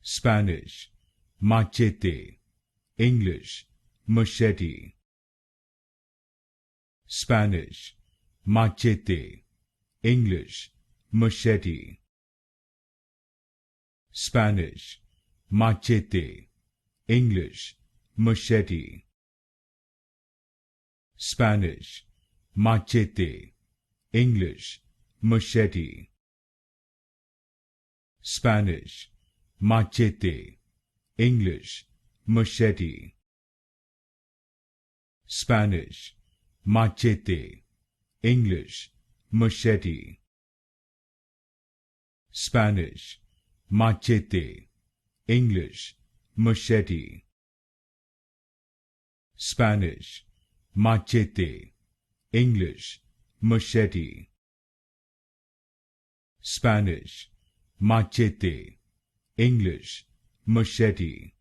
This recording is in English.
Spanish, machete, English, machete. Spanish, machete, English, machete. Spanish, machete, English, machete. Spanish, machete, English, machete. Spanish, machete, English, machete. Spanish, machete, English, machete. Spanish, machete, English, machete. Spanish, machete, English, machete. Spanish, machete, English, machete.